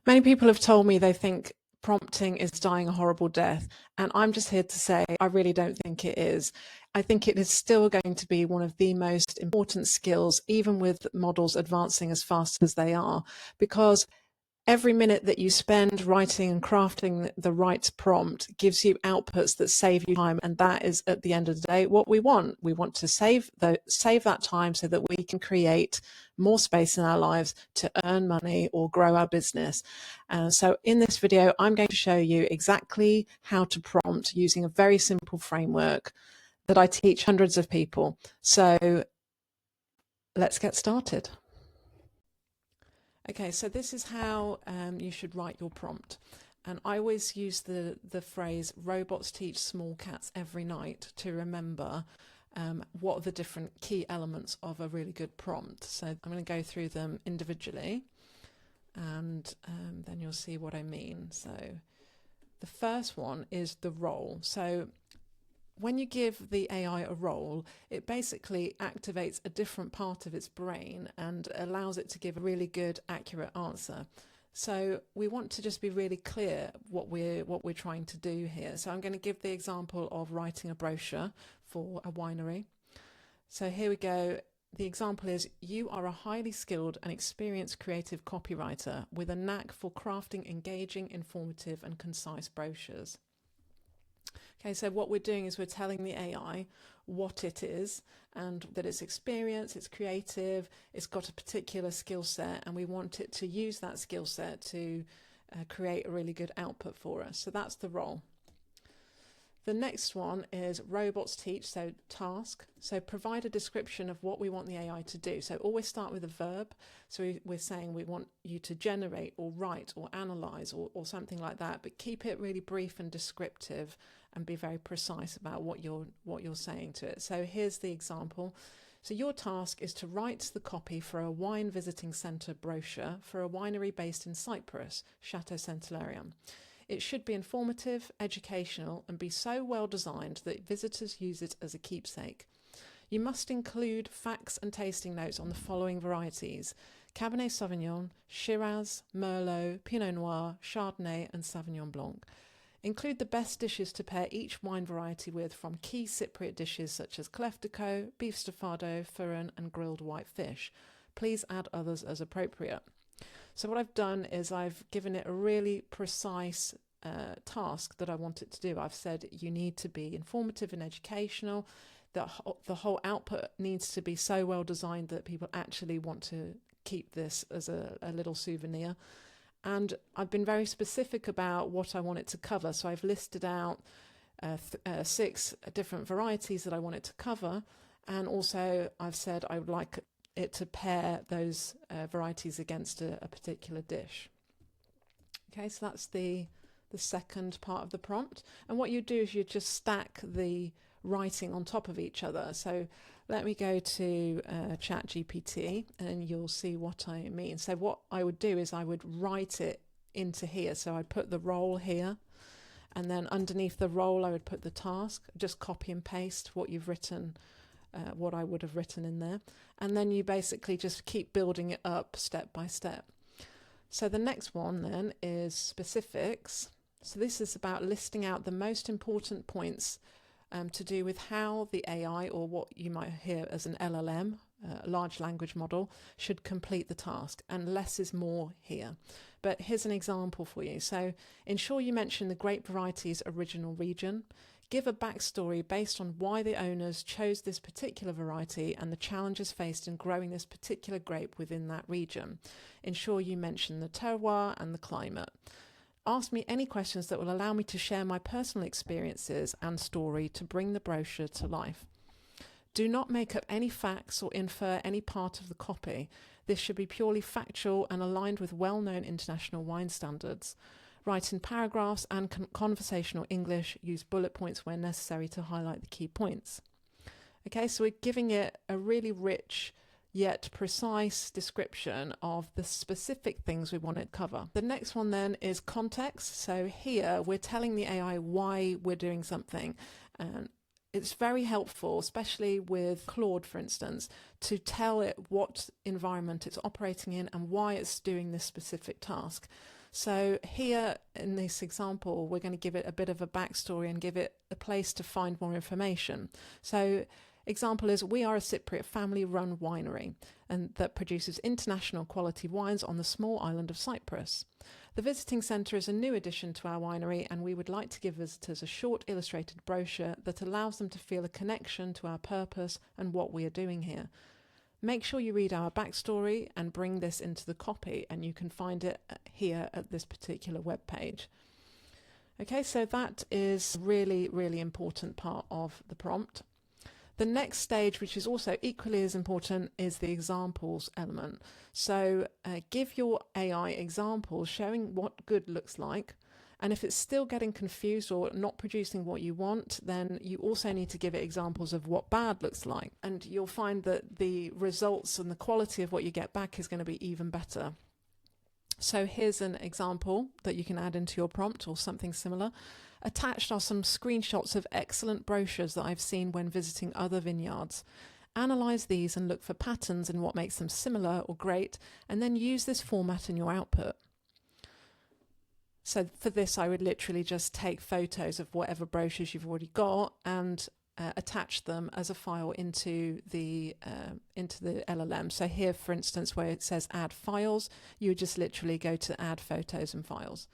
Many people have told me they think prompting is dying a horrible death, and I'm just here to say I really don't think it is. I think it is still going to be one of the most important skills, even with models advancing as fast as they are, because every minute that you spend writing and crafting the right prompt gives you outputs that save you time, and that is at the end of the day what we want. We want to save that time so that we can create more space in our lives to earn money or grow our business. So in this video, I'm going to show you exactly how to prompt using a very simple framework that I teach hundreds of people. So let's get started. Okay, so this is how you should write your prompt. And I always use the phrase, robots teach small cats every night, to remember what are the different key elements of a really good prompt. So I'm going to go through them individually, and then you'll see what I mean. So the first one is the role. So when you give the AI a role, it basically activates a different part of its brain and allows it to give a really good, accurate answer. So we want to just be really clear what we're trying to do here. So I'm going to give the example of writing a brochure for a winery. So here we go. The example is, you are a highly skilled and experienced creative copywriter with a knack for crafting engaging, informative and concise brochures. Okay, so what we're doing is we're telling the AI what it is and that it's experienced, it's creative, it's got a particular skill set, and we want it to use that skill set to create a really good output for us. So that's the role. The next one is robots teach, so task. So provide a description of what we want the AI to do. So always start with a verb. So we're saying we want you to generate or write or analyze or something like that, but keep it really brief and descriptive and be very precise about what you're saying to it. So here's the example. So your task is to write the copy for a wine visiting centre brochure for a winery based in Cyprus, Chateau Centenarium. It should be informative, educational, and be so well designed that visitors use it as a keepsake. You must include facts and tasting notes on the following varieties: Cabernet Sauvignon, Shiraz, Merlot, Pinot Noir, Chardonnay, and Sauvignon Blanc. Include the best dishes to pair each wine variety with, from key Cypriot dishes such as clef de co, beef stofado, furin, and grilled white fish. Please add others as appropriate. So what I've done is I've given it a really precise task that I want it to do. I've said you need to be informative and educational. The whole output needs to be so well designed that people actually want to keep this as a little souvenir. And I've been very specific about what I want it to cover. So I've listed out 6 different varieties that I want it to cover. And also I've said I would like it to pair those varieties against a particular dish. Okay, so that's the second part of the prompt. And what you do is you just stack the writing on top of each other. So let me go to ChatGPT and you'll see what I mean. So what I would do is I would write it into here. So I'd put the role here, and then underneath the role I would put the task. Just copy and paste what you've written, what I would have written in there. And then you basically just keep building it up step by step. So the next one then is specifics. So this is about listing out the most important points to do with how the AI, or what you might hear as an LLM, a large language model, should complete the task. And less is more here. But here's an example for you. So ensure you mention the grape variety's original region. Give a backstory based on why the owners chose this particular variety and the challenges faced in growing this particular grape within that region. Ensure you mention the terroir and the climate. Ask me any questions that will allow me to share my personal experiences and story to bring the brochure to life. Do not make up any facts or infer any part of the copy. This should be purely factual and aligned with well-known international wine standards. Write in paragraphs and conversational English. Use bullet points where necessary to highlight the key points. Okay, so we're giving it a really rich yet precise description of the specific things we want to cover. The next one then is context. So here we're telling the AI why we're doing something. And it's very helpful, especially with Claude, for instance, to tell it what environment it's operating in and why it's doing this specific task. So here in this example, we're going to give it a bit of a backstory and give it a place to find more information. So example is, we are a Cypriot family-run winery and that produces international quality wines on the small island of Cyprus. The visiting centre is a new addition to our winery, and we would like to give visitors a short illustrated brochure that allows them to feel a connection to our purpose and what we are doing here. Make sure you read our backstory and bring this into the copy, and you can find it here at this particular web page. Okay, so that is really, really important part of the prompt. The next stage, which is also equally as important, is the examples element. So give your AI examples showing what good looks like. And if it's still getting confused or not producing what you want, then you also need to give it examples of what bad looks like. And you'll find that the results and the quality of what you get back is going to be even better. So here's an example that you can add into your prompt or something similar. Attached are some screenshots of excellent brochures that I've seen when visiting other vineyards. Analyze these and look for patterns in what makes them similar or great, and then use this format in your output. So for this, I would literally just take photos of whatever brochures you've already got and attach them as a file into the LLM. So here, for instance, where it says add files, you would just literally go to add photos and files.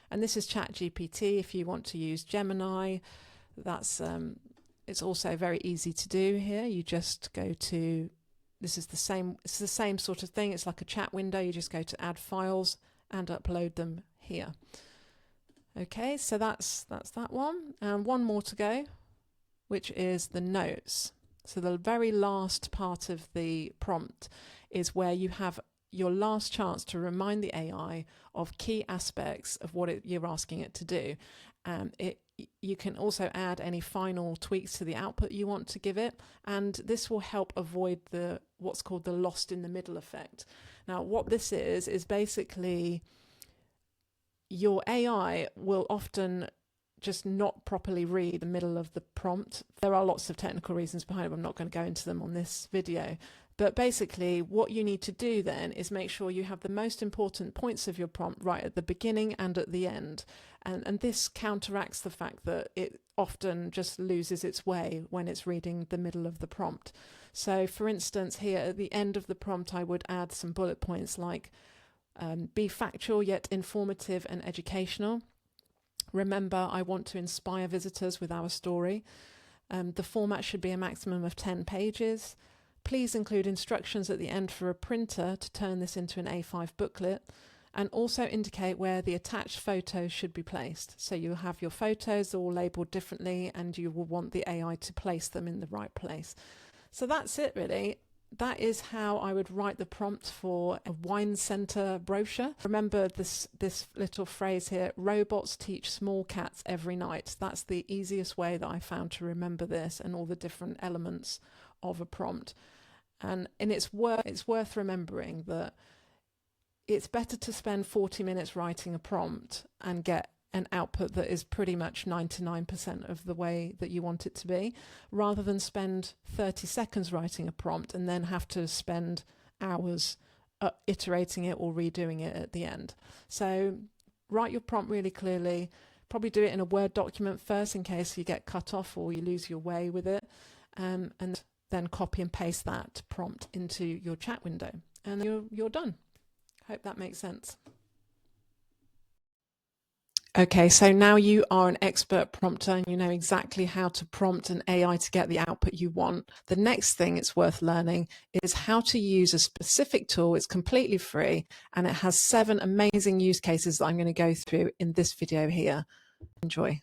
And this is ChatGPT. If you want to use Gemini, that's it's also very easy to do here. You just go to, it's the same sort of thing. It's like a chat window. You just go to add files and upload them here. Okay, so that's that one. And one more to go, which is the notes. So the very last part of the prompt is where you have your last chance to remind the AI of key aspects of what you're asking it to do. You can also add any final tweaks to the output you want to give it, and this will help avoid what's called the lost in the middle effect. Now, what this is basically your AI will often just not properly read the middle of the prompt. There are lots of technical reasons behind it, but I'm not going to go into them on this video. But basically what you need to do then is make sure you have the most important points of your prompt right at the beginning and at the end. And this counteracts the fact that it often just loses its way when it's reading the middle of the prompt. So for instance, here at the end of the prompt, I would add some bullet points like be factual yet informative and educational. Remember, I want to inspire visitors with our story. The format should be a maximum of 10 pages. Please include instructions at the end for a printer to turn this into an A5 booklet, and also indicate where the attached photos should be placed. So you'll have your photos all labeled differently, and you will want the AI to place them in the right place. So that's it really. That is how I would write the prompt for a wine centre brochure. Remember this little phrase here, robots teach small cats every night. That's the easiest way that I found to remember this and all the different elements of a prompt. And it's worth remembering that it's better to spend 40 minutes writing a prompt and get an output that is pretty much 99% of the way that you want it to be, rather than spend 30 seconds writing a prompt and then have to spend hours iterating it or redoing it at the end. So write your prompt really clearly, probably do it in a Word document first in case you get cut off or you lose your way with it, and then copy and paste that prompt into your chat window, and you're done. Hope that makes sense. Okay, so now you are an expert prompter and you know exactly how to prompt an AI to get the output you want. The next thing it's worth learning is how to use a specific tool. It's completely free and it has 7 amazing use cases that I'm going to go through in this video here. Enjoy.